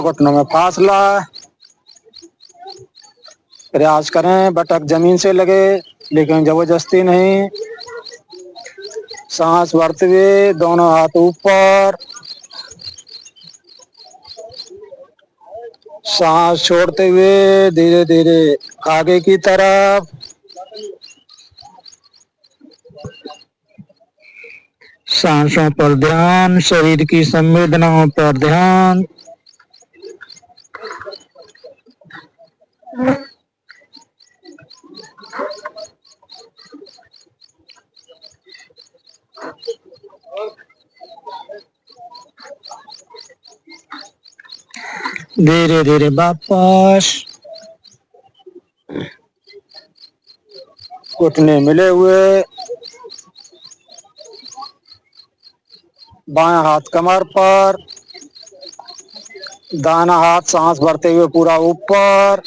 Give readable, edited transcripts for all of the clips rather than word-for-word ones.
घुटनों में फासला। प्रयास करें बटक जमीन से लगे लेकिन जबरदस्ती नहीं। सांस भरते हुए दोनों हाथ ऊपर, सांस छोड़ते हुए धीरे धीरे आगे की तरफ। सांसों पर ध्यान, शरीर की संवेदनाओं पर ध्यान। धीरे धीरे वापस घुटने मिले हुए, बायां हाथ कमर पर, दाहिना हाथ सांस भरते हुए पूरा ऊपर।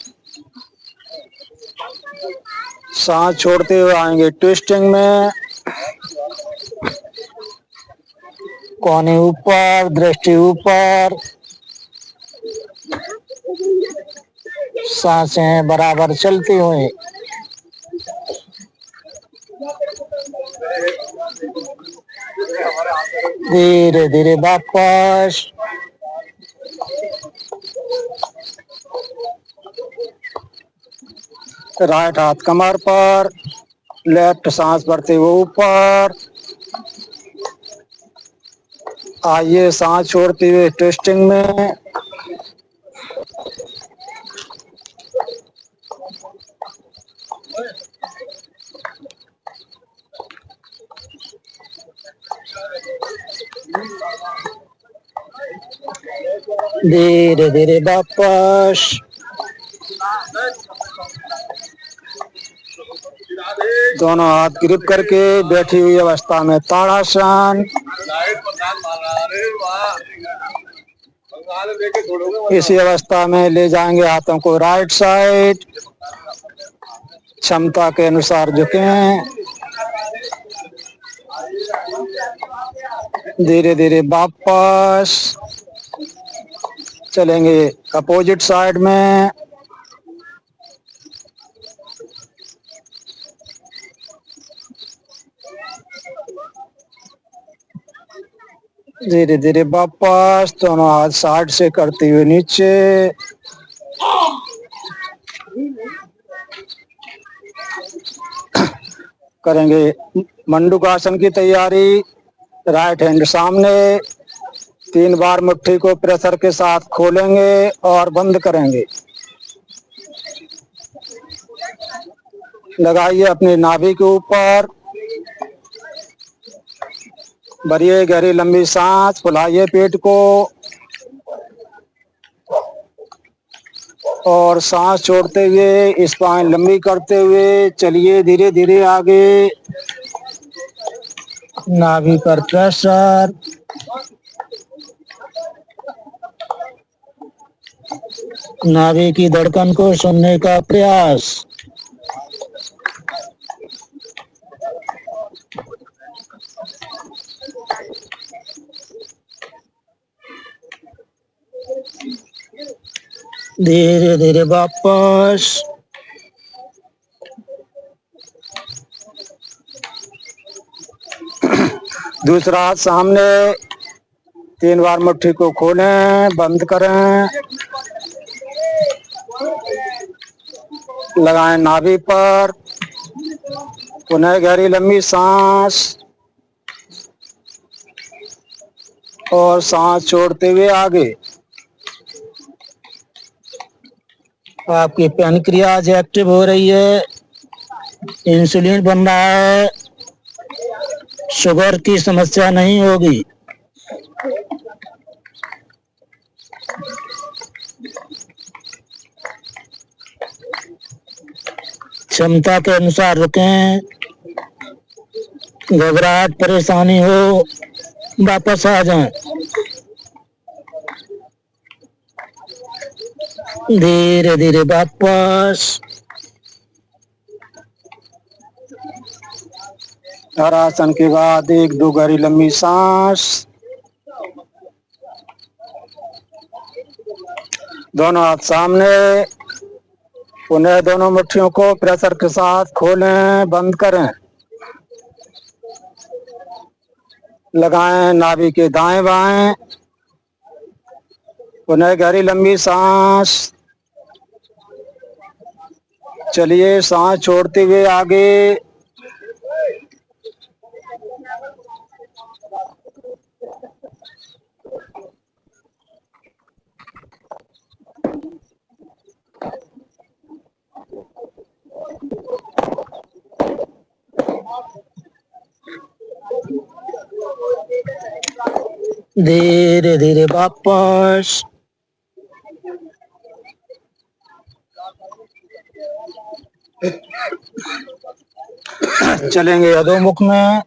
सांस छोड़ते हुए आएंगे ट्विस्टिंग में। कोहनी ऊपर, दृष्टि ऊपर, सांसें बराबर चलती हुई। धीरे धीरे वापस। राइट हाथ कमर पर, लेफ्ट सांस भरते हुए ऊपर। आइए सांस छोड़ते हुए ट्विस्टिंग में। धीरे धीरे वापस। दोनों हाथ ग्रिप करके बैठी हुई अवस्था में ताड़ासन। इसी अवस्था में ले जाएंगे हाथों को राइट साइड। क्षमता के अनुसार झुकें। धीरे धीरे वापस चलेंगे अपोजिट साइड में। धीरे धीरे वापस, दोनों हाथ साइड से करते हुए नीचे। करेंगे मंडूकासन की तैयारी। राइट हैंड सामने, 3 बार मुट्ठी को प्रेशर के साथ खोलेंगे और बंद करेंगे। लगाइए अपनी नाभि के ऊपर, भरिए गहरी लंबी सांस, फुलाइए पेट को और सांस छोड़ते हुए स्पाइन लंबी करते हुए चलिए धीरे धीरे आगे। नाभि पर प्रेशर, नाभि की धड़कन को सुनने का प्रयास। धीरे धीरे वापस। दूसरा हाथ सामने, 3 बार मुट्ठी को खोलें, बंद करें। लगाएं नाभि पर, पुनः गहरी लंबी सांस और सांस छोड़ते हुए आगे। आपकी पैनक्रियाज एक्टिव हो रही है, इंसुलिन बन रहा है, शुगर की समस्या नहीं होगी। क्षमता के अनुसार रुकें। घबराहट परेशानी हो वापस आ जाएं। धीरे धीरे वापस। हर आसन के बाद 1-2 गहरी लंबी सांस। दोनों हाथ सामने, पुनः दोनों मुट्ठियों को प्रेशर के साथ खोलें, बंद करें। लगाएं नाभि के दाएं बाएं। पुनः गहरी लंबी सांस। चलिए सांस छोड़ते हुए आगे। धीरे धीरे वापस। चलेंगे अधोमुख में।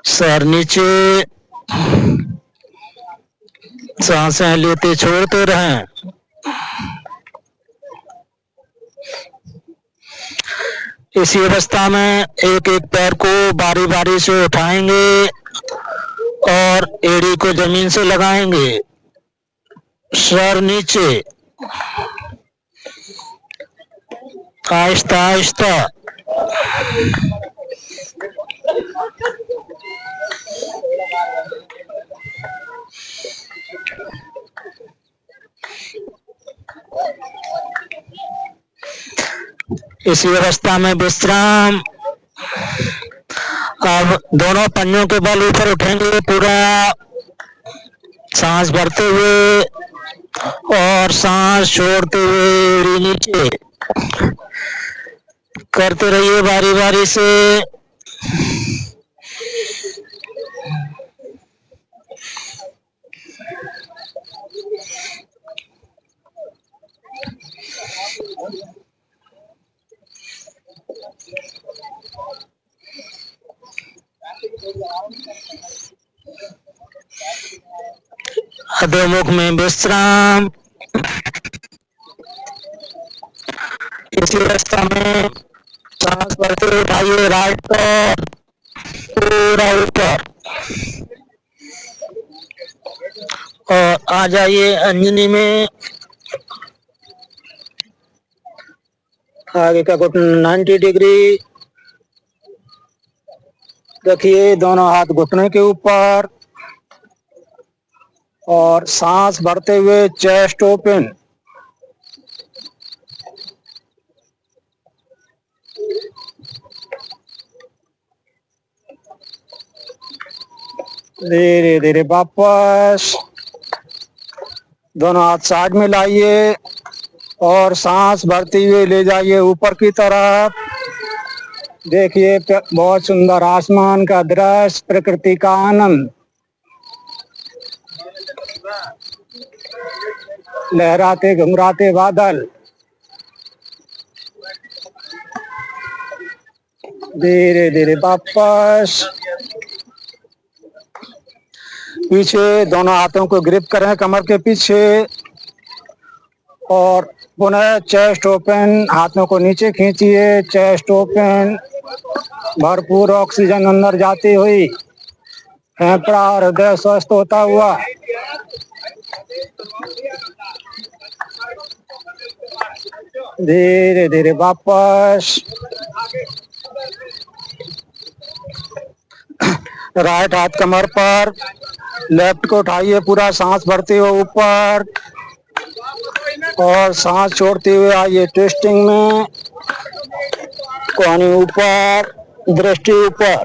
सर नीचे, सांसें लेते छोड़ते रहें। इसी अवस्था में एक एक पैर को बारी बारी से उठाएंगे और एड़ी को जमीन से लगाएंगे। सर नीचे, आहिस्ता आहिस्ता। इसी अवस्था में विश्राम। अब दोनों पंजों के बल ऊपर उठेंगे पूरा, सांस भरते हुए और सांस छोड़ते हुए नीचे। करते रहिए बारी बारी से। अधोमुख में विश्राम। इसी अवस्था में सांस भरते उठाइए राइट पैर पूरा ऊपर और आ जाइए अंजनी में। आगे का घुटना 90 डिग्री रखिए, दोनों हाथ घुटने के ऊपर और सांस भरते हुए चेस्ट ओपन। धीरे धीरे वापस। दोनों हाथ साइड में लाइए और सांस भरते हुए ले जाइए ऊपर की तरफ। देखिए बहुत सुंदर आसमान का दृश्य, प्रकृति का आनंद। लहराते घुमराते बादल। धीरे धीरे वापस। पीछे दोनों हाथों को ग्रिप करें कमर के पीछे और पुनः चेस्ट ओपन। हाथों को नीचे खींचिए, चेस्ट ओपन। भरपूर ऑक्सीजन अंदर जाती हुई, फेफड़ा और हृदय स्वस्थ होता हुआ। धीरे धीरे वापस। राइट हाथ कमर पर, लेफ्ट को उठाइए पूरा, सांस भरते हुए ऊपर और सांस छोड़ते हुए आइए ट्विस्टिंग में। कोहनी ऊपर, दृष्टि ऊपर।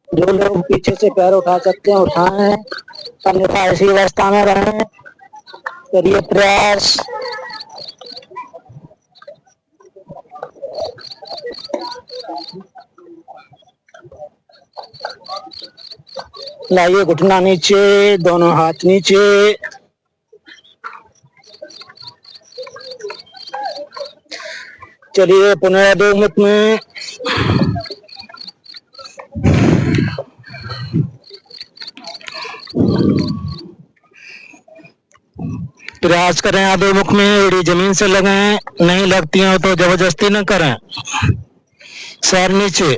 जो लोग पीछे से पैर उठा सकते हैं उठाएं, अन्यथा इसी अवस्था में रहें। करिए प्रयास। लाइए घुटना नीचे, दोनों हाथ नीचे। चलिए पुनः अधोमुख में। प्रयास करें अधोमुख में, एड़ी जमीन से लगाएं, नहीं लगती हो तो जबरदस्ती न करें। सर नीचे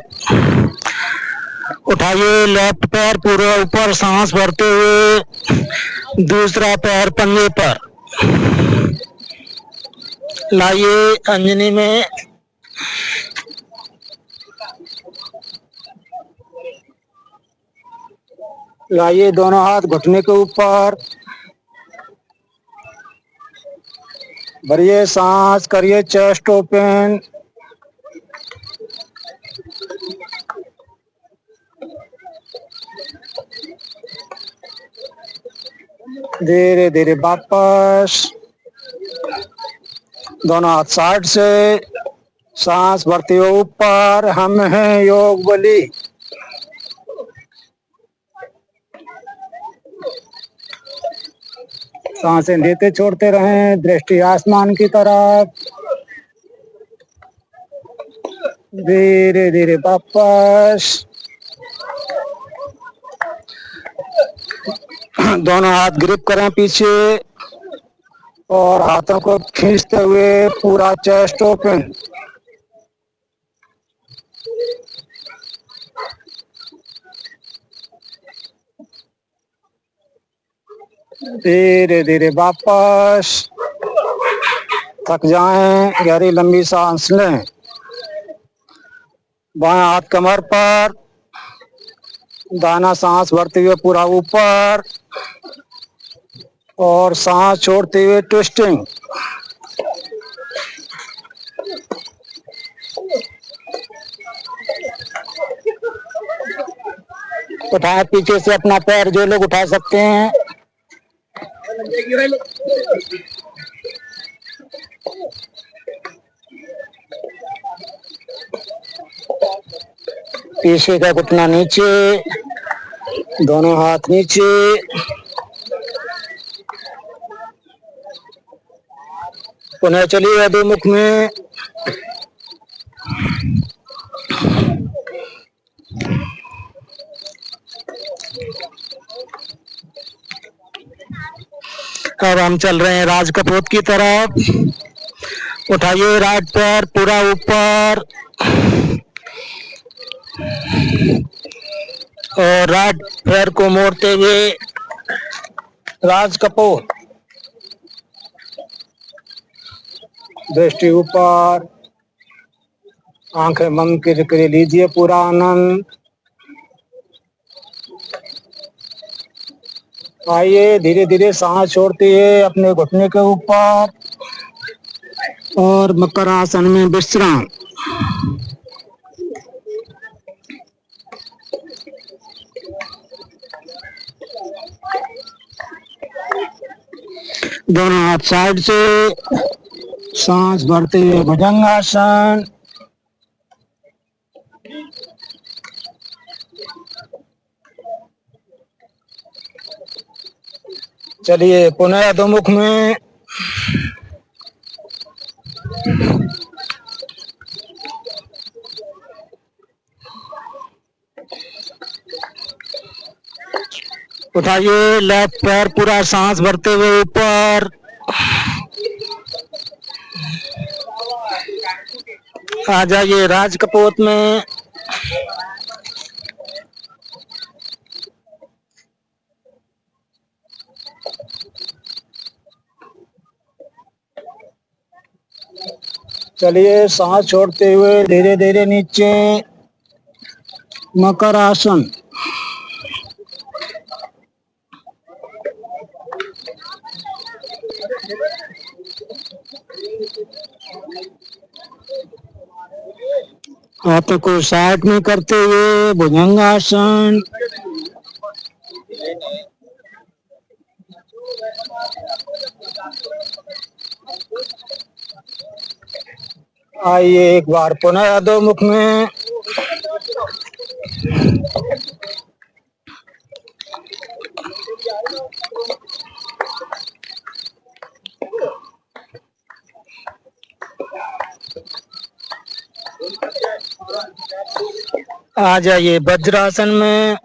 उठाइए, लेफ्ट पैर पूरा ऊपर, सांस भरते हुए दूसरा पैर पंजे पर लाइए। अंजनी में लाइए, दोनों हाथ घुटने के ऊपर, भरिए सांस, करिए चेस्ट ओपन। धीरे धीरे वापस, दोनों हाथ साइड से, सांस भरते हुए ऊपर। हम हैं योग बली। सांसें लेते छोड़ते रहें, दृष्टि आसमान की तरफ। धीरे धीरे वापस, दोनों हाथ ग्रिप करें पीछे और हाथों को खींचते हुए पूरा चेस्ट ओपन। धीरे धीरे वापस, थक जाएं, गहरी लंबी सांस लें। बाएं हाथ कमर पर, दाहिना सांस भरते हुए पूरा ऊपर और सांस छोड़ते हुए ट्विस्टिंग। उठाएं पीछे से अपना पैर, जो लोग उठा सकते हैं। पीछे का घुटना नीचे, दोनों हाथ नीचे। पुनः चलिए अधोमुख में। अब हम चल रहे हैं राज कपोत की तरफ। उठाइए राइट पैर पूरा ऊपर और राइट पैर को मोड़ते हुए राज कपोत। दृष्टि ऊपर, आंखें बंद करके लीजिए पूरा आनंद। आइए, धीरे धीरे सांस छोड़ते हुए अपने घुटने के ऊपर और मकर आसन में विश्राम। दोनों हाथ साइड से, सांस भरते हुए भुजंगासन। चलिए पुनः अधोमुख में। उठाइए लेफ्ट पैर पूरा, सांस भरते हुए ऊपर। आ जाइए राज कपोत में। चलिए सांस छोड़ते हुए धीरे धीरे नीचे, मकर आसन। हाथों को साइड में करते हुए भुजंगासन। आइए एक बार पुनः अधोमुख में। आ जाइए वज्रासन में।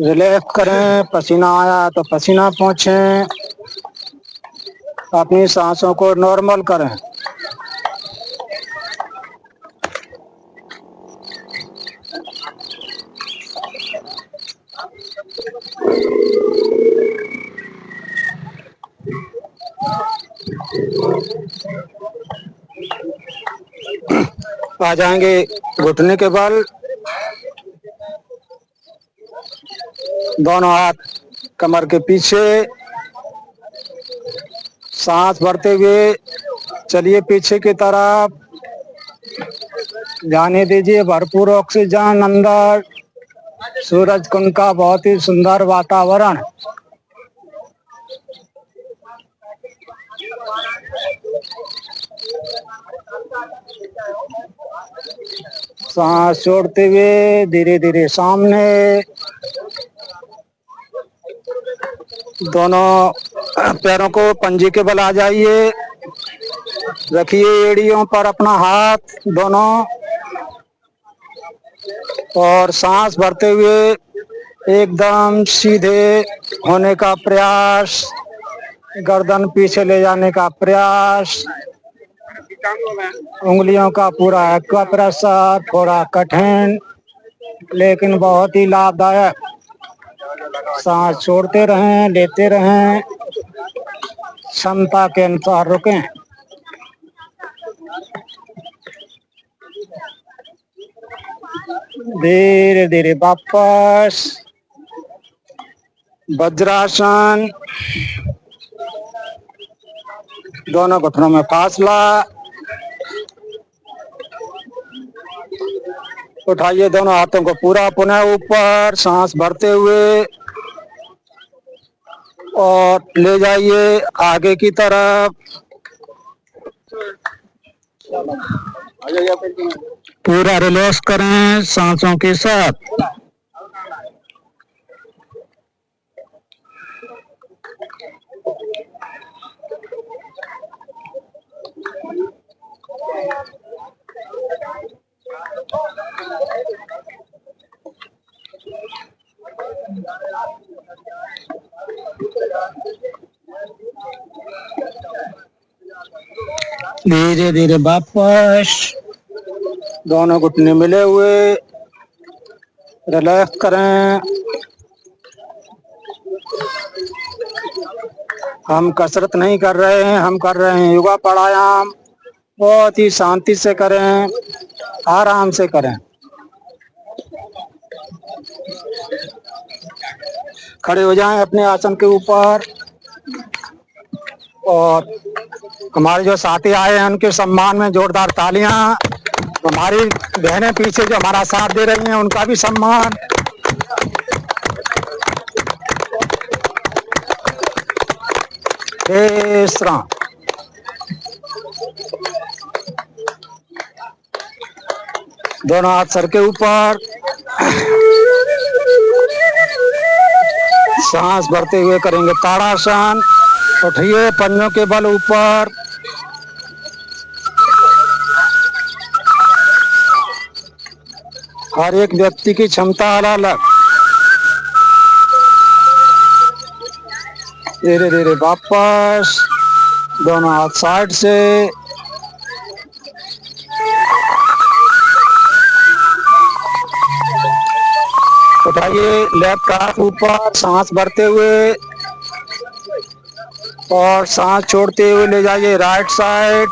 रिलैक्स करें, पसीना आया तो पसीना पोंछें, अपनी सांसों को नॉर्मल करें। आ जाएंगे घुटने के बल। दोनों हाथ कमर के पीछे, सांस भरते हुए चलिए पीछे की तरफ, जाने दीजिए भरपूर ऑक्सीजन अंदर। सूरज कुंड का बहुत ही सुंदर वातावरण। सांस छोड़ते हुए धीरे धीरे सामने, दोनों पैरों को पंजे के बल आ जाइए। रखिए एड़ियों पर अपना हाथ दोनों, और सांस भरते हुए एकदम सीधे होने का प्रयास, गर्दन पीछे ले जाने का प्रयास। उंगलियों का पूरा एक्वा प्रेशर, थोड़ा कठिन लेकिन बहुत ही लाभदायक। सांस छोड़ते रहें, लेते रहें, क्षमता के अनुसार रुकें। धीरे धीरे वापस वज्रासन। दोनों घुटनों में फासला। उठाइए दोनों हाथों को पूरा पुनः ऊपर, सांस भरते हुए, और ले जाइए आगे की तरफ। पूरा रिलैक्स करें सांसों के साथ। धीरे धीरे वापस, दोनों घुटने मिले हुए, रिलैक्स करें। हम कसरत नहीं कर रहे हैं, हम कर रहे हैं योगा प्राणायाम। बहुत ही शांति से करें, आराम से करें। खड़े हो जाएं अपने आसन के ऊपर, और हमारे जो साथी आए हैं उनके सम्मान में जोरदार तालियां। हमारी बहनें पीछे जो हमारा साथ दे रही हैं उनका भी सम्मान। इस तरह दोनों हाथ सर के ऊपर, सांस भरते हुए करेंगे ताड़ासन। उठिए पंजों के बल ऊपर, हर एक व्यक्ति की क्षमता अलग अलग। धीरे धीरे वापस, दोनों हाथ साइड से, उठाइए लेफ्ट हाथ ऊपर, सांस भरते हुए, और सांस छोड़ते हुए ले जाइए राइट साइड।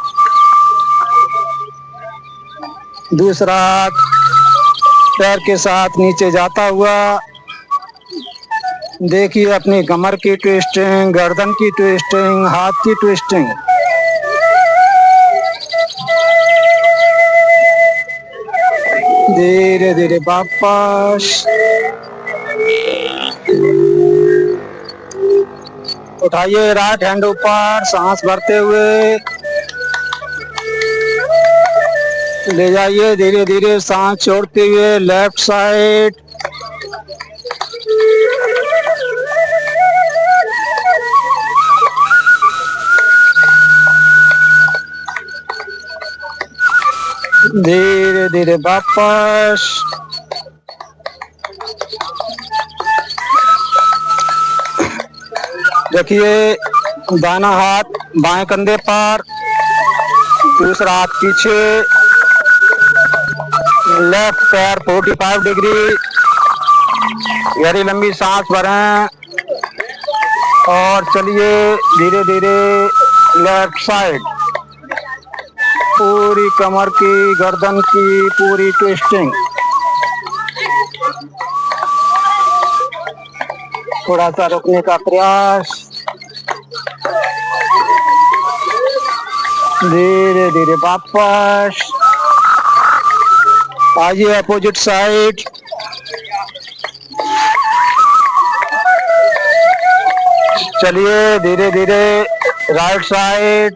दूसरा हाथ पैर के साथ नीचे जाता हुआ। देखिए अपनी कमर की ट्विस्टिंग, गर्दन की ट्विस्टिंग, हाथ की ट्विस्टिंग। धीरे धीरे वापस, उठाइए राइट हैंड ऊपर, सांस भरते हुए ले जाइए धीरे धीरे, सांस छोड़ते हुए लेफ्ट साइड। धीरे धीरे वापस, देखिए दाहिना हाथ बाएं कंधे पर, दूसरा हाथ पीछे, लेफ्ट पैर 45 डिग्री। गहरी लंबी सांस भरें, और चलिए धीरे धीरे लेफ्ट साइड। पूरी कमर की, गर्दन की पूरी ट्विस्टिंग। थोड़ा सा रुकने का प्रयास, धीरे धीरे वापस। आइए अपोजिट साइड। चलिए धीरे धीरे राइट साइड।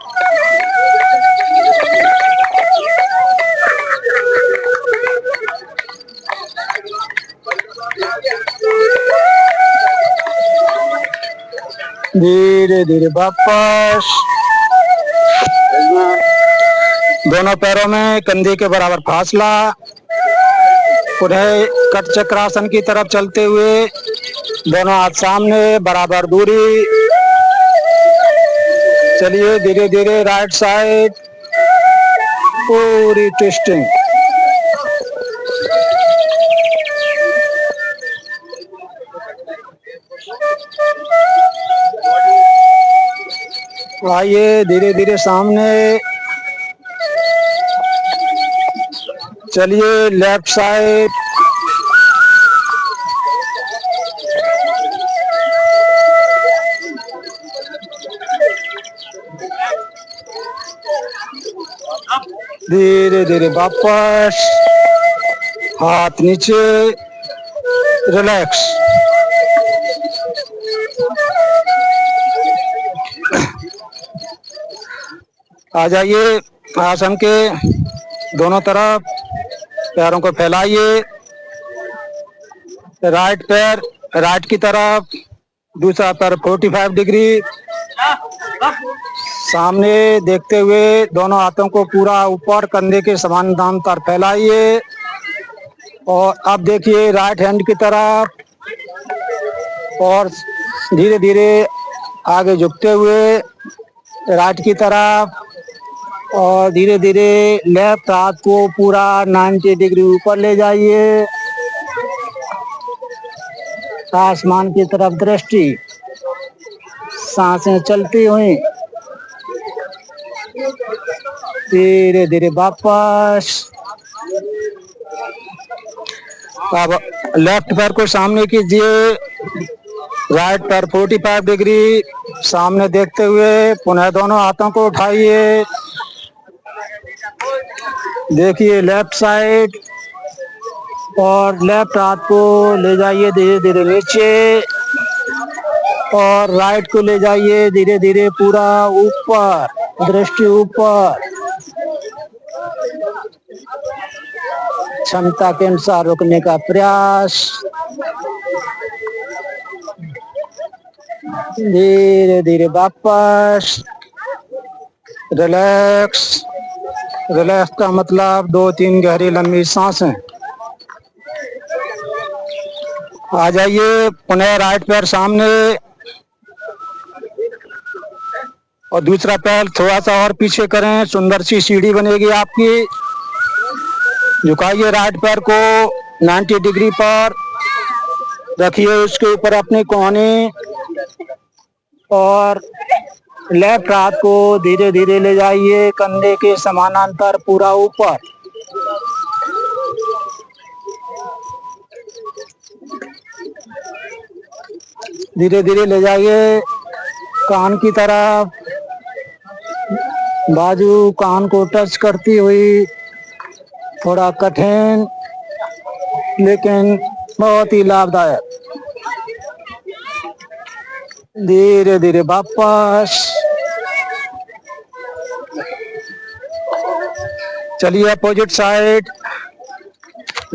धीरे धीरे वापस। दोनों पैरों में कंधे के बराबर फासला। पुनः कट चक्रासन की तरफ चलते हुए दोनों हाथ सामने, बराबर दूरी। चलिए धीरे धीरे राइट साइड, पूरी ट्विस्टिंग। आइए धीरे धीरे सामने। चलिए लेफ्ट साइड। धीरे धीरे वापस, हाथ नीचे, रिलैक्स। आ जाइए आसन के दोनों तरफ, पैरों को फैलाइए। राइट पैर राइट की तरफ, दूसरा पैर 45 डिग्री सामने देखते हुए दोनों हाथों को पूरा ऊपर कंधे के समानांतर फैलाइए। और अब देखिए राइट हैंड की तरफ, और धीरे धीरे आगे झुकते हुए राइट की तरफ, और धीरे धीरे लेफ्ट हाथ को पूरा 90 डिग्री ऊपर ले जाइए। आसमान की तरफ दृष्टि, सांसें चलती हुई। धीरे धीरे वापस। अब लेफ्ट पैर को सामने कीजिए, राइट पैर 45 डिग्री सामने देखते हुए पुनः दोनों हाथों को उठाइए। देखिए लेफ्ट साइड, और लेफ्ट हाथ को ले जाइए धीरे धीरे नीचे, और राइट को ले जाइए धीरे धीरे पूरा ऊपर, दृष्टि ऊपर। क्षमता के अनुसार रुकने का प्रयास। धीरे धीरे वापस, रिलैक्स। रिलैक्स का मतलब 2-3 गहरी लंबी सांसें। आ जाइए पुनः राइट पैर सामने, और दूसरा पैर थोड़ा सा और पीछे करें, सुंदर सी सीढ़ी बनेगी आपकी। झुकाइए राइट पैर को 90 डिग्री पर रखिए, उसके ऊपर अपनी कोहनी, और लेफ्ट हाथ को धीरे धीरे ले जाइए कंधे के समानांतर पूरा ऊपर। धीरे धीरे ले जाइए कान की तरफ, बाजू कान को टच करती हुई। थोड़ा कठिन लेकिन बहुत ही लाभदायक। धीरे धीरे वापस। चलिए अपोजिट साइड,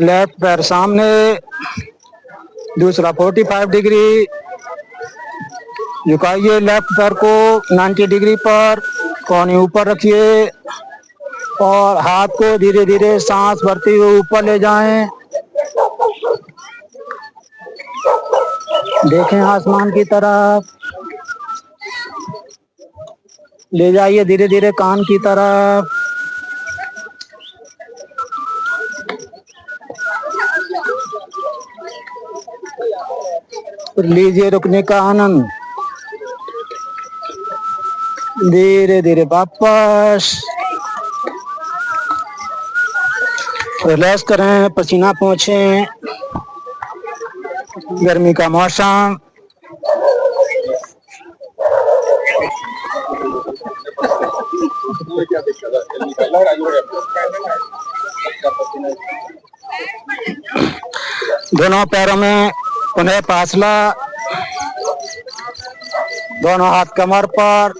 लेफ्ट पैर सामने, दूसरा 45 डिग्री। झुकाइए लेफ्ट पैर को 90 डिग्री पर, कोहनी ऊपर रखिए, और हाथ को धीरे धीरे सांस भरते हुए ऊपर ले जाएं। देखें आसमान की तरफ, ले जाइए धीरे धीरे कान की तरफ। लीजिए रुकने का आनंद। धीरे धीरे वापस। रिलैक्स करें, पसीना पोंछे, गर्मी का मौसम। दोनों पैरों में पुनः फासला, दोनों हाथ कमर पर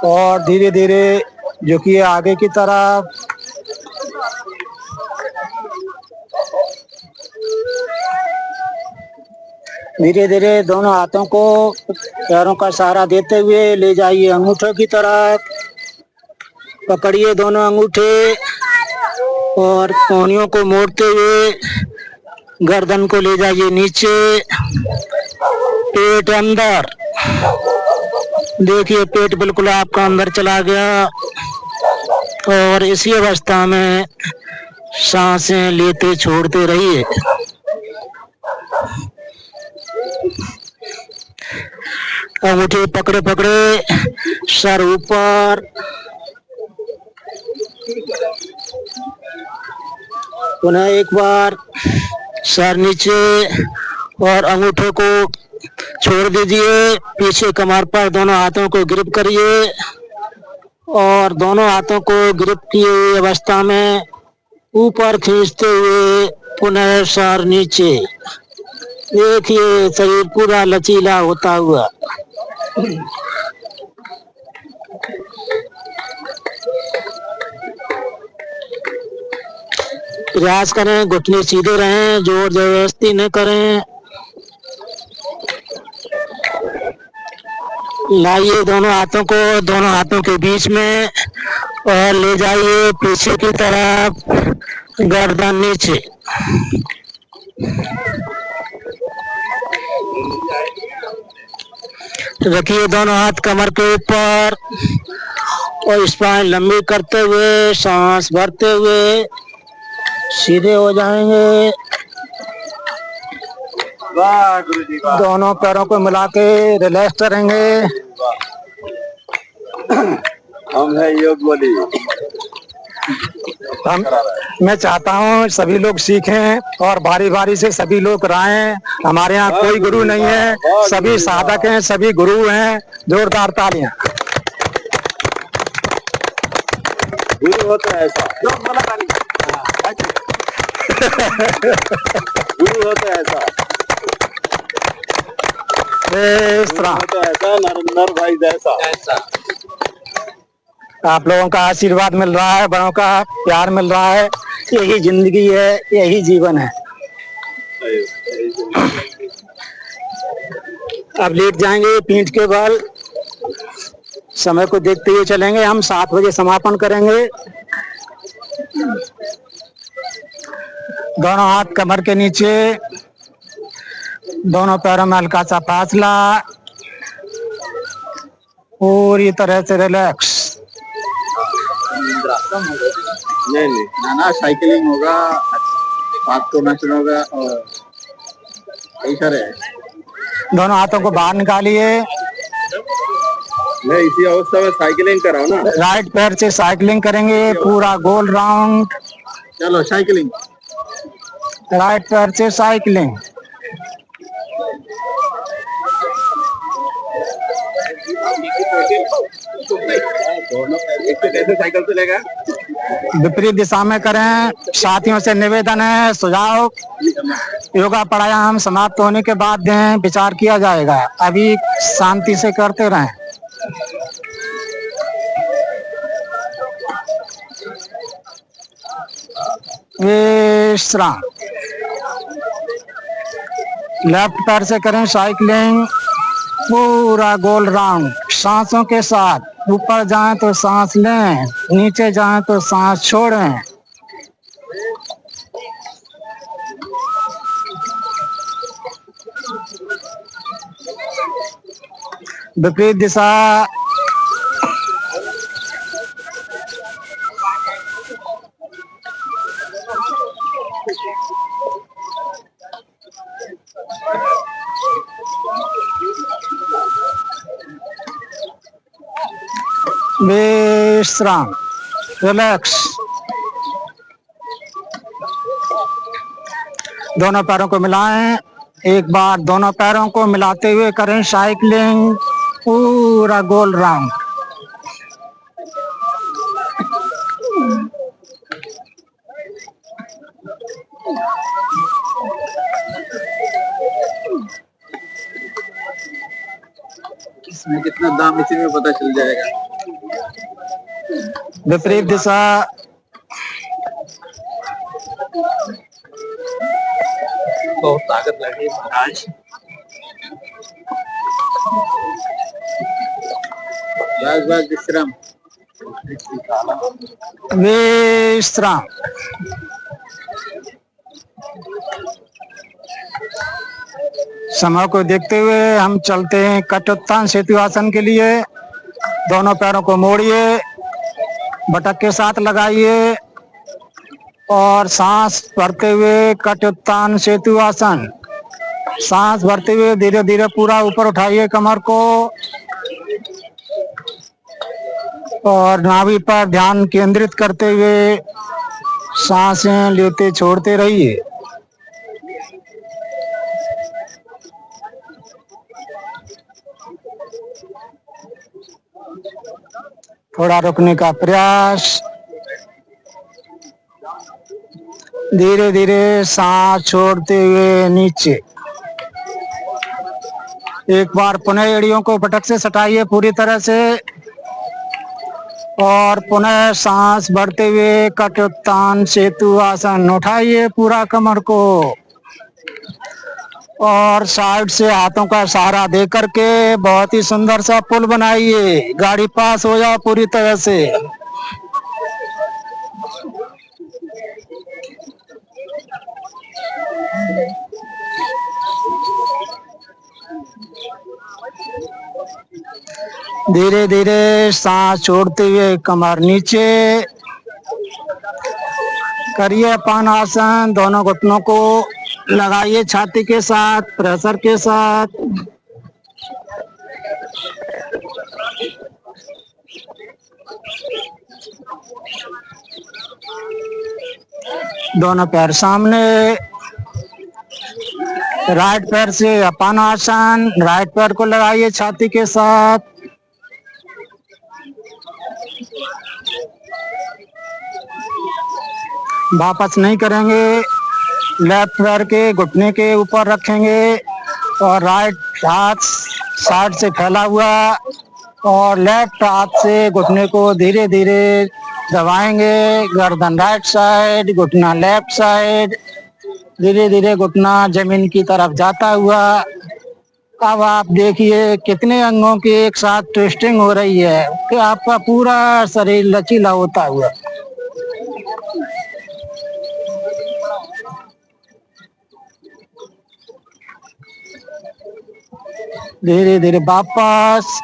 और धीरे धीरे झुकिए आगे की तरफ। धीरे धीरे दोनों हाथों को पैरों का सहारा देते हुए ले जाइए अंगूठों की तरफ। पकड़िए दोनों अंगूठे और कोहनियों को मोड़ते हुए गर्दन को ले जाइए नीचे, पेट अंदर। देखिए पेट बिल्कुल आपका अंदर चला गया और इसी अवस्था में सांसें लेते छोड़ते रहिए। अंगूठे पकड़े पकड़े सर ऊपर, पुनः एक बार सर नीचे और अंगूठों को छोड़ दीजिए। पीछे कमर पर दोनों हाथों को ग्रिप करिए और दोनों हाथों को ग्रिप किए हुए अवस्था में ऊपर खींचते हुए पुनः सर नीचे। देखिए शरीर पूरा लचीला होता हुआ। प्रयास करें घुटने सीधे रहें, जोर जबरदस्ती न करें। लाइए दोनों हाथों को दोनों हाथों के बीच में और ले जाइए पीछे की तरफ, गर्दन नीचे। रखिए दोनों हाथ कमर के ऊपर और स्पाइन लंबी करते हुए सांस भरते हुए सीधे हो जाएंगे। वाह गुरुजी वाह। दोनों पैरों को मिला के रिलैक्स करेंगे। हम है योग बोली। मैं चाहता हूँ सभी लोग सीखें और बारी बारी से सभी लोग राहें। हमारे यहाँ कोई गुरु नहीं है, सभी साधक हैं, सभी गुरु हैं। जोरदार तालियां। गुरु होता है ऐसा। गुरु होता है ऐसा। इस तरह होता है ऐसा नर भाई जैसा। आप लोगों का आशीर्वाद मिल रहा है, बड़ों का प्यार मिल रहा है। यही जिंदगी है, यही जीवन है। अब लेट जाएंगे पीठ के बल। समय को देखते हुए चलेंगे। हम 7 बजे समापन करेंगे। दोनों हाथ कमर के नीचे, दोनों पैरों में हल्का सा फासला, पूरी तरह से रिलैक्स। नहीं ना साइकिलिंग होगा, हाथ को नाचन होगा और ऐसा रहे। दोनों हाथों को बाहर निकालिए। मैं इसी अवस्था में साइकिलिंग कर रहा हूँ ना। राइट पैर से साइकिलिंग करेंगे पूरा गोल राउंड। चलो साइकिलिंग। राइट पैर से साइकिलिंग। कैसे साइकिल चलेगा? विपरीत दिशा में करें। साथियों से निवेदन है, सुझाव योगा प्राणायाम समाप्त होने के बाद दें, विचार किया जाएगा। अभी शांति से करते रहें। विश्राम। लेफ्ट पैर से करें साइकिलिंग पूरा गोल राउंड, सांसों के साथ। ऊपर जाएं तो सांस लें, नीचे जाएं तो सांस छोड़ें। विपरीत दिशा। विश्राम, रिलैक्स। दोनों पैरों को मिलाएं। एक बार दोनों पैरों को मिलाते हुए करें साइकिलिंग पूरा गोल राउंड। इसमें कितना दाम इसी में पता चल जाएगा। विपरीत दिशा बहुत ताकत लगी महाराज। बस बस विश्राम। विश्राम। समय को देखते हुए हम चलते हैं कटोत्थान सेतु आसन के लिए। दोनों पैरों को मोड़िए, बटक के साथ लगाइए और सांस भरते हुए कटोत्थान सेतु आसन। सांस भरते हुए धीरे धीरे पूरा ऊपर उठाइए कमर को और नाभि पर ध्यान केंद्रित करते हुए सांसें लेते छोड़ते रहिए। थोड़ा रुकने का प्रयास। धीरे धीरे सांस छोड़ते हुए नीचे। एक बार पुनः एड़ियों को पटक से सटाइए पूरी तरह से और पुनः सांस भरते हुए कटोत्थान सेतु आसन। उठाइए पूरा कमर को और साइड से हाथों का सहारा दे करके बहुत ही सुंदर सा पुल बनाइए। गाड़ी पास हो जाए पूरी तरह से। धीरे धीरे सांस छोड़ते हुए कमर नीचे करिए अपान आसन। दोनों घुटनों को लगाइए छाती के साथ, प्रेशर के साथ। दोनों पैर सामने। राइट पैर से अपान आसन। राइट पैर को लगाइए छाती के साथ। वापस नहीं करेंगे। लेफ्ट पैर के घुटने के ऊपर रखेंगे और राइट हाथ साइड से फैला हुआ और लेफ्ट हाथ से घुटने को धीरे धीरे दबाएंगे। गर्दन राइट साइड, घुटना लेफ्ट साइड। धीरे धीरे घुटना जमीन की तरफ जाता हुआ। अब आप देखिए कितने अंगों की एक साथ ट्विस्टिंग हो रही है कि आपका पूरा शरीर लचीला होता हुआ। धीरे धीरे वापस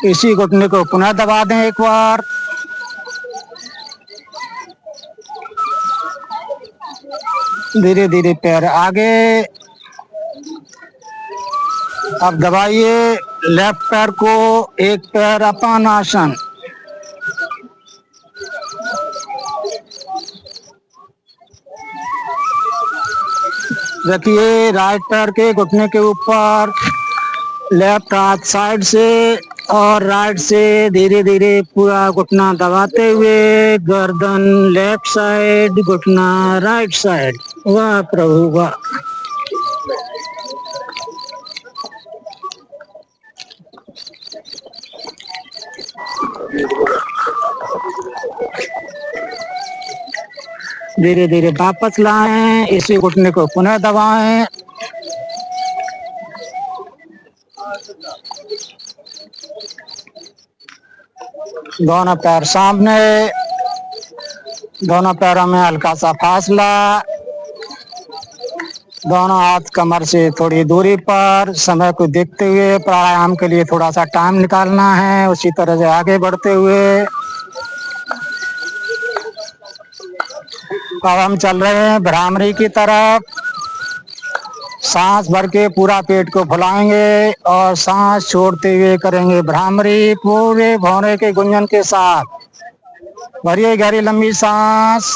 इसी घुटने को पुनः दबा दें एक बार। धीरे धीरे पैर आगे। अब दबाइए लेफ्ट पैर को। एक पैर अपान आसन। रखिए राइट पैर के घुटने के ऊपर। लेफ्ट हाथ साइड से और राइट से धीरे धीरे पूरा घुटना दबाते हुए गर्दन लेफ्ट साइड, घुटना राइट साइड। वाह प्रभु वाह। धीरे धीरे वापस लाएं। इसी घुटने को पुनः दबाएं। दोनों पैर सामने। दोनों पैरों में हल्का सा फासला। दोनों हाथ कमर से थोड़ी दूरी पर। समय को देखते हुए प्राणायाम के लिए थोड़ा सा टाइम निकालना है। उसी तरह से आगे बढ़ते हुए अब हम चल रहे हैं भ्रामरी की तरफ। सांस भर के पूरा पेट को फुलाएंगे और सांस छोड़ते हुए करेंगे भ्रामरी पूरे भौरे के गुंजन के साथ। भरिए गहरी लंबी सांस।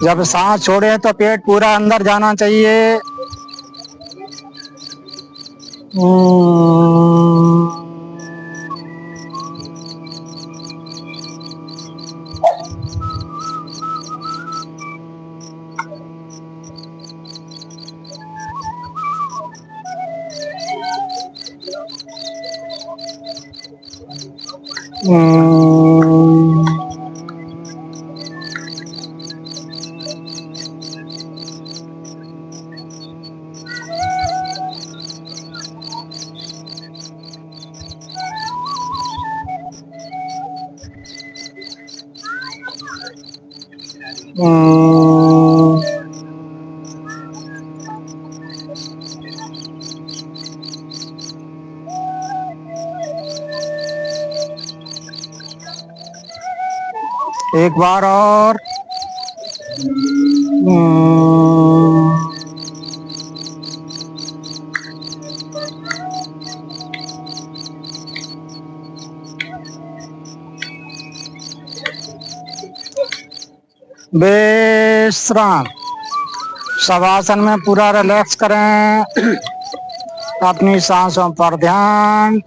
जब सांस छोड़े तो पेट पूरा अंदर जाना चाहिए। एक बार और। विश्राम। शवासन में पूरा रिलैक्स करें। अपनी सांसों पर ध्यान।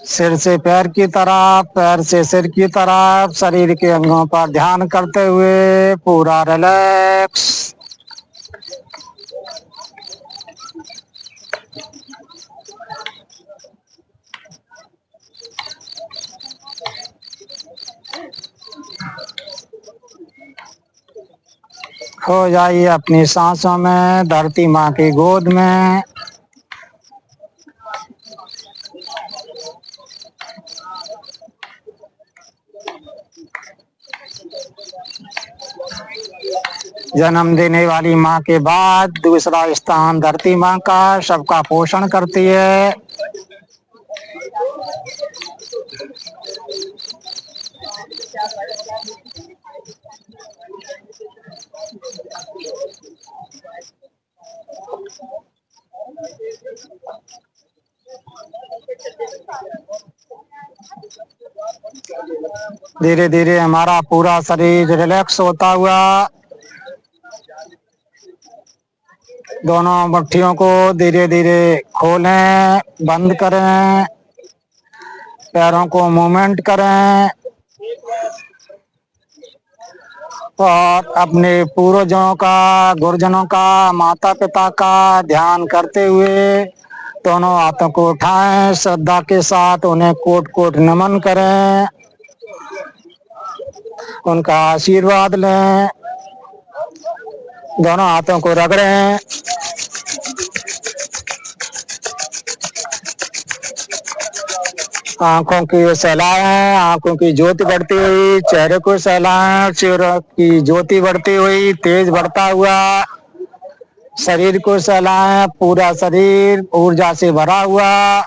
सिर से पैर की तरफ, पैर से सिर की तरफ, शरीर के अंगों पर ध्यान करते हुए पूरा रिलैक्स। खो जाइए अपनी सांसों में, धरती माँ की गोद में। जन्म देने वाली माँ के बाद दूसरा स्थान धरती माँ का सबका पोषण करती है। धीरे धीरे हमारा पूरा शरीर रिलैक्स होता हुआ दोनों मुट्ठियों को धीरे धीरे खोलें, बंद करें, पैरों को मूवमेंट करें और अपने पूर्वजों का, गुरुजनों का, माता पिता का ध्यान करते हुए दोनों हाथों को उठाएं, श्रद्धा के साथ उन्हें कोट कोट नमन करें, उनका आशीर्वाद लें, दोनों हाथों को रगड़ें। आंखों की सहलाएं, आंखों की ज्योति बढ़ती हुई, चेहरे को सहलाएं, चेहरे की ज्योति बढ़ती हुई, तेज बढ़ता हुआ, शरीर को सहलाएं, पूरा शरीर ऊर्जा से भरा हुआ,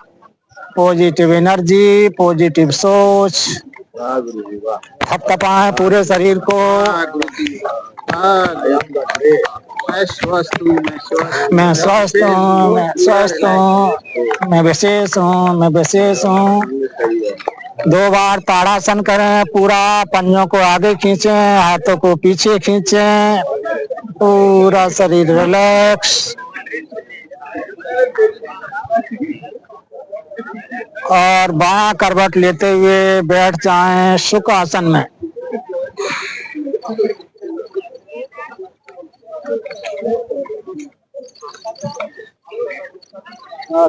पॉजिटिव एनर्जी, पॉजिटिव सोच। थपथपाएं पूरे शरीर को। मैं स्वस्थ हूँ, मैं स्वस्थ हूँ, मैं स्वस्थ हूँ, मैं विशेष हूँ, मैं विशेष हूँ। 2 बार ताड़ासन करें, पूरा पंजों को आगे खींचें, हाथों को पीछे खींचें, पूरा शरीर रिलैक्स। और बायां करवट लेते हुए बैठ जाएं सुख आसन में।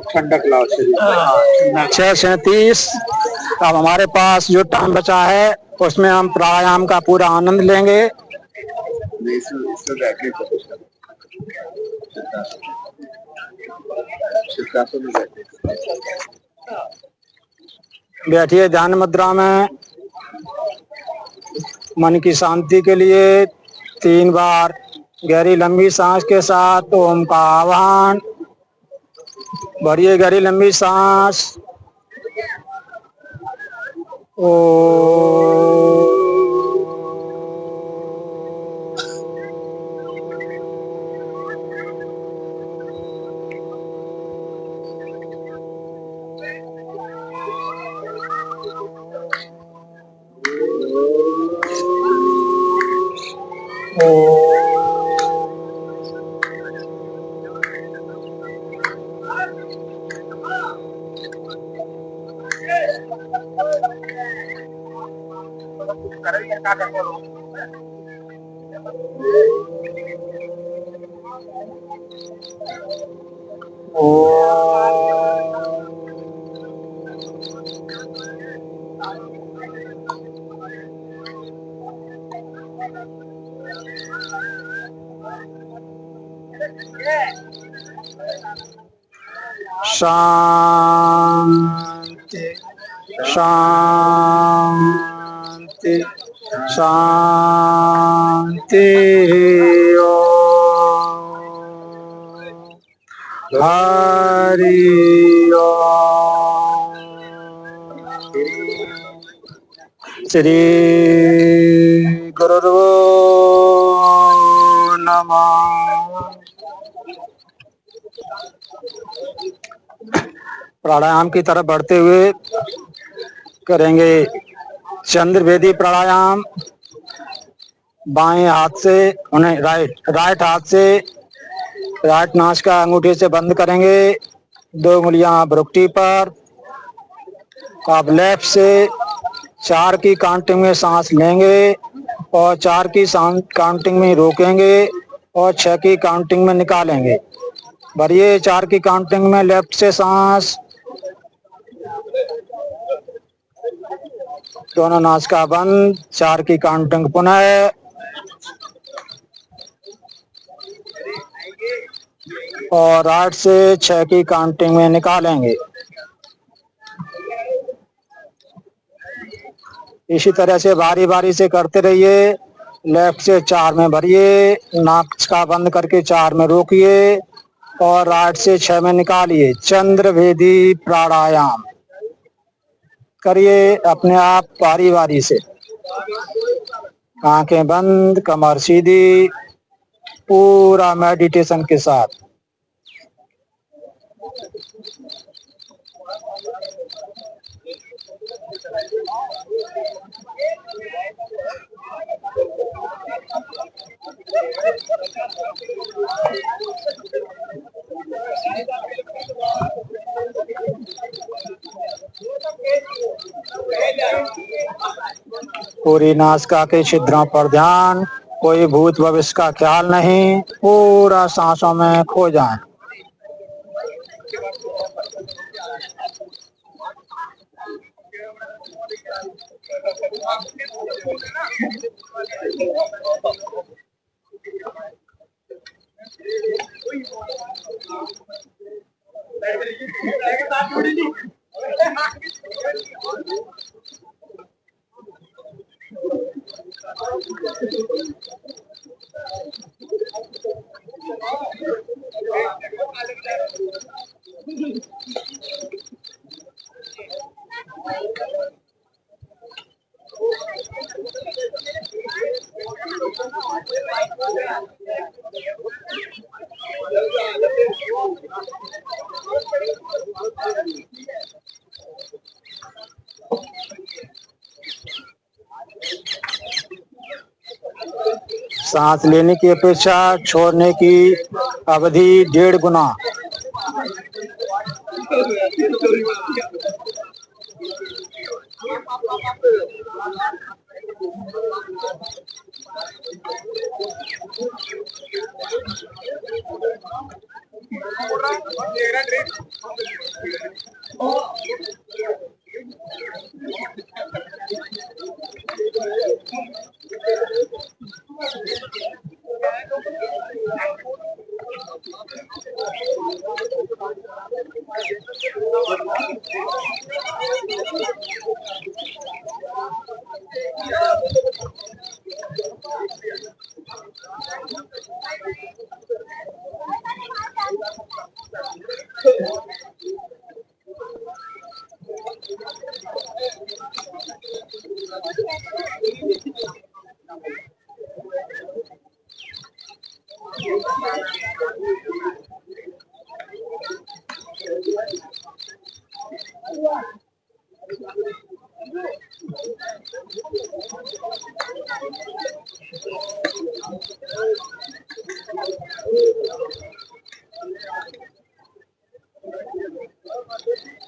ठंडक लाओ शरीर। 6:37। अब हमारे पास जो टाइम बचा है उसमें हम प्राणायाम का पूरा आनंद लेंगे। बैठिए ध्यान मुद्रा में। मन की शांति के लिए 3 बार गहरी लंबी सांस के साथ ओम का आह्वान। भरिए गहरी लंबी सांस। ओ शांति शांति शांति। ओम हरि ओम। श्री गुरु नमः। प्राणायाम की तरफ बढ़ते हुए करेंगे चंद्रवेदी प्राणायाम। बाएं हाथ से उन्हें राइट हाथ से राइट नासिका अंगूठे से बंद करेंगे। 2 उंगलियां भ्रुकुटी पर। आप लेफ्ट से 4 की काउंटिंग में सांस लेंगे और 4 की काउंटिंग में रोकेंगे और 6 की काउंटिंग में निकालेंगे। भरिए 4 की काउंटिंग में लेफ्ट से सांस। दोनों नासिका बंद। 4 की काउंटिंग पुनः और राइट से 6 की काउंटिंग में निकालेंगे। इसी तरह से बारी बारी से करते रहिए। लेफ्ट से 4 में भरिए, नासिका बंद करके 4 में रोकिए और राइट से 6 में निकालिए। चंद्रवेदी प्राणायाम करिए अपने आप बारी बारी से। आंखें बंद, कमर सीधी, पूरा मेडिटेशन के साथ। पूरी नासिका के छिद्रों पर ध्यान। कोई भूत भविष्य का ख्याल नहीं। पूरा सांसों में खो जाएं। सांस लेने की अपेक्षा छोड़ने की अवधि 1.5 गुना।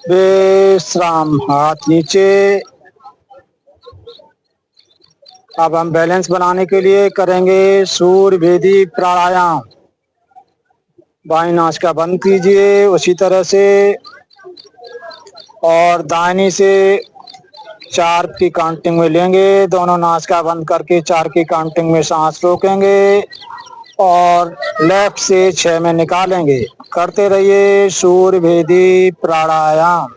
विश्राम। हाथ नीचे, अब हम बैलेंस बनाने के लिए करेंगे सूर्य भेदी प्राणायाम। बाईं नासिका बंद कीजिए उसी तरह से, और दाहिनी से 4 की काउंटिंग में लेंगे। दोनों नासिका बंद करके 4 की काउंटिंग में सांस रोकेंगे और लेफ्ट से 6 में निकालेंगे। करते रहिए सूर्य भेदी प्राणायाम।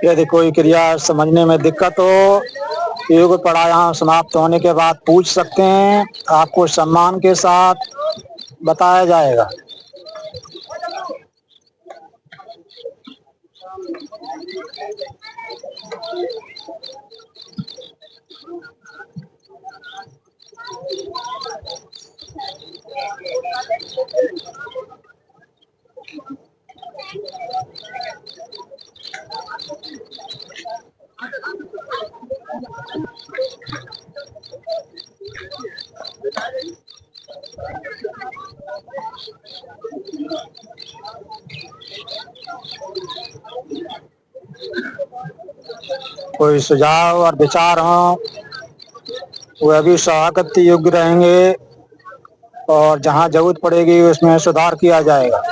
यदि कोई क्रिया समझने में दिक्कत हो, योग प्राणायाम समाप्त होने के बाद पूछ सकते हैं, आपको सम्मान के साथ बताया जाएगा। कोई सुझाव और विचार हो वह भी स्वागत योग्य रहेंगे, और जहां जरूरत पड़ेगी उसमें सुधार किया जाएगा।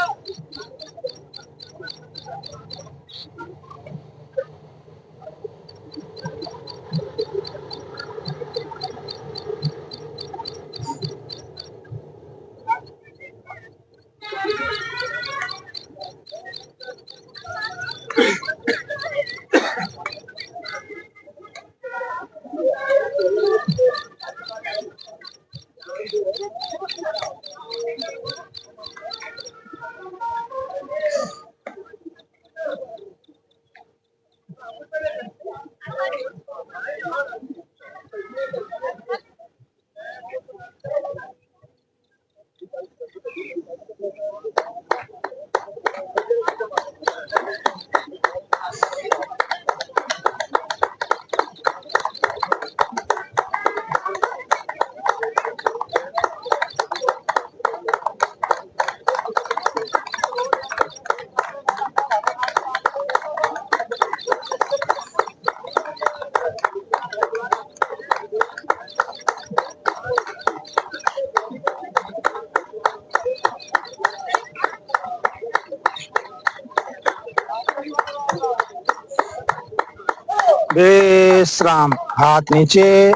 विश्राम, हाथ नीचे।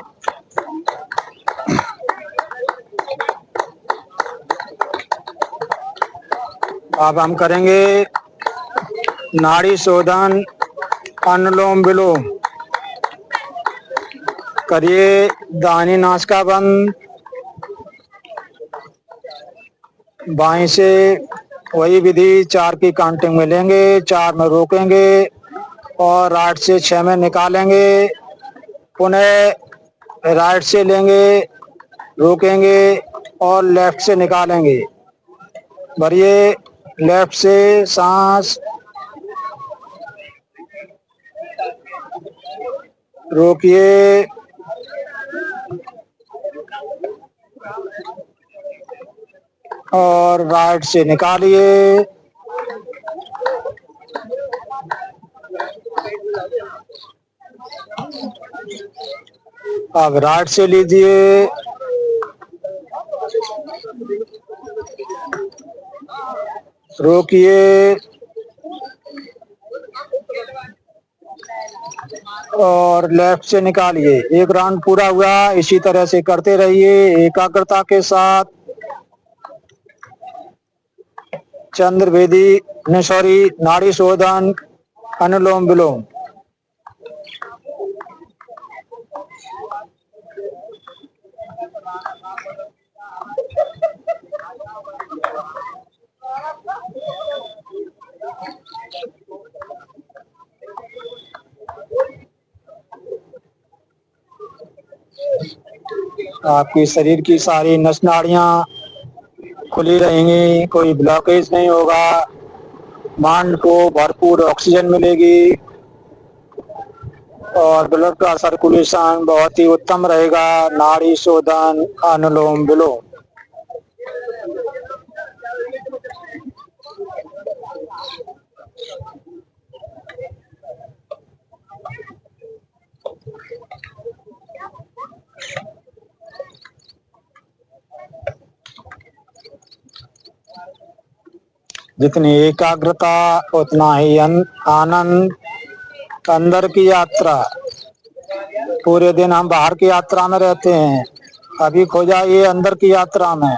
अब हम करेंगे नाड़ी शोधन, अनुलोम विलोम। करिए दाहिनी नासिका बंद, बाएं से वही विधि 4 की काउंटिंग में लेंगे, 4 में रोकेंगे और राइट से 6 में निकालेंगे। पुनः राइट से लेंगे, रोकेंगे और लेफ्ट से निकालेंगे। भरिए लेफ्ट से सांस, रोकिए और राइट से निकालिए। अब राइट से लीजिए, रोकिए और लेफ्ट से निकालिए। एक राउंड पूरा हुआ। इसी तरह से करते रहिए एकाग्रता के साथ। चंद्रभेदी नाड़ी शोधन, अनुलोम विलोम। आपकी शरीर की सारी नस नाड़ियां खुली रहेंगी, कोई ब्लॉकेज नहीं होगा, मांड को भरपूर ऑक्सीजन मिलेगी। और ब्लड का सर्कुलेशन बहुत ही उत्तम रहेगा। नाड़ी शोधन, अनुलोम विलोम। जितनी एकाग्रता उतना ही आनंद। अंदर की यात्रा, पूरे दिन हम बाहर की यात्रा में रहते हैं, अभी खो जाइए अंदर की यात्रा में।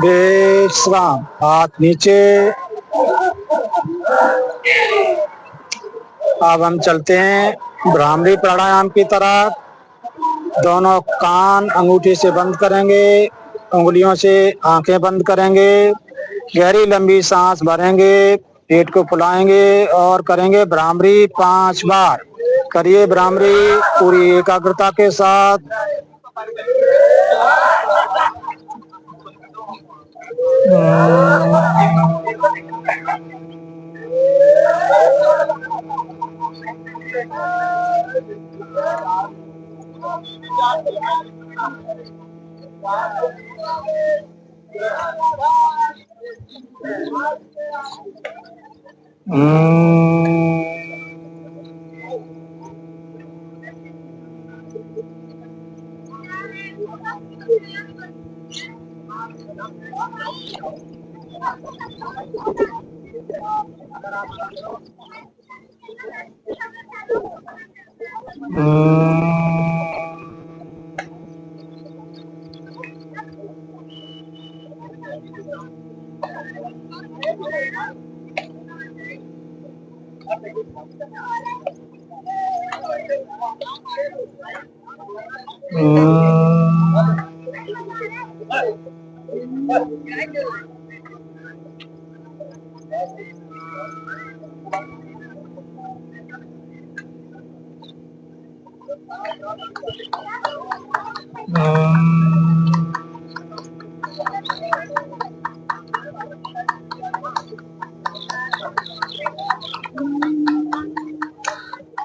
विश्राम, हाथ नीचे। अब हम चलते हैं भ्रामरी प्राणायाम की तरफ। दोनों कान अंगूठी से बंद करेंगे, उंगलियों से आंखें बंद करेंगे, गहरी लंबी सांस भरेंगे, पेट को फुलाएंगे और करेंगे भ्रामरी 5 बार। करिए भ्रामरी पूरी एकाग्रता के साथ।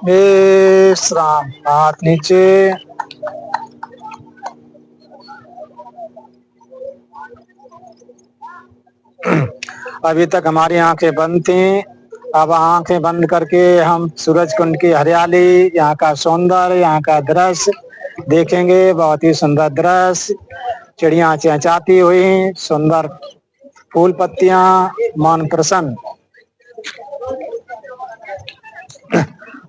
विश्राम, हाथ नीचे। अभी तक हमारी आंखें बंद थी, अब आंखें बंद करके हम सूरज कुंड की हरियाली, यहाँ का सौंदर्य, यहाँ का दृश्य देखेंगे। बहुत ही सुंदर दृश्य, चिड़िया चहचहाती हुई, सुंदर फूल पत्तियां, मन प्रसन्न।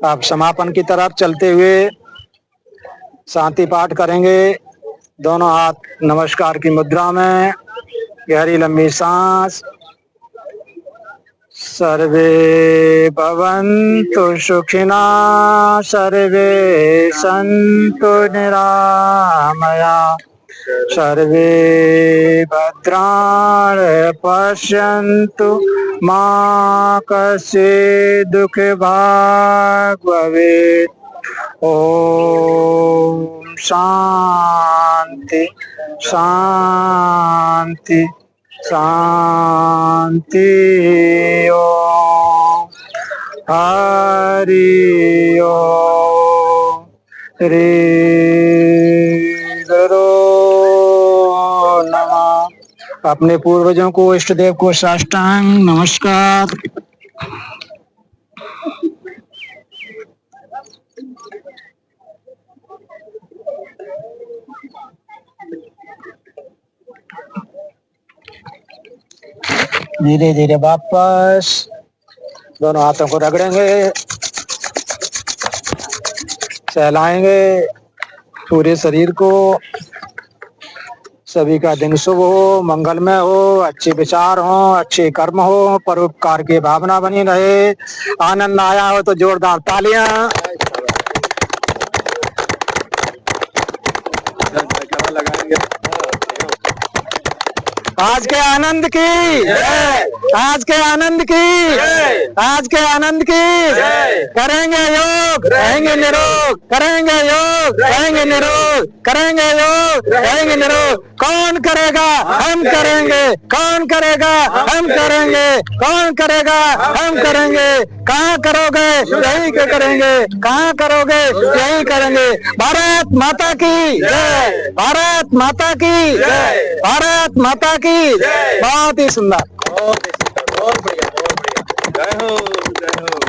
अब समापन की तरफ चलते हुए शांति पाठ करेंगे। दोनों हाथ नमस्कार की मुद्रा में, गहरी लंबी सांस। सर्वे भवन्तु सुखिना, सर्वे सन्तु निरामया, सर्वे भद्राणि पश्यन्तु मा कश्चित् दुःखभाग् भवेत्। ओम शांति शांति शांति। ओम हरि ओम। श्री गुरु नमः। अपने पूर्वजों को, इष्ट देव को साष्टांग नमस्कार। धीरे धीरे वापस दोनों हाथों को रगड़ेंगे, सहलाएंगे पूरे शरीर को। सभी का दिन शुभ हो, मंगलमय हो, अच्छे विचार हो, अच्छे कर्म हो, परोपकार की भावना बनी रहे। आनंद आया हो तो जोरदार तालियां। आज के आनंद की, आज के आनंद की, आज के आनंद की। करेंगे योग, रहेंगे निरोग, करेंगे योग, रहेंगे निरोग, करेंगे योग, रहेंगे निरोग। कौन करेगा? हम करेंगे। कौन करेगा? हम करेंगे। कौन करेगा? हम करेंगे। कहाँ करोगे? यही के करेंगे। कहाँ करोगे? यही करेंगे। भारत माता की जय, भारत माता की जय, भारत माता की। बहुत ही सुंदर। बहुत बढ़िया, बहुत बढ़िया। जय हो, जय हो।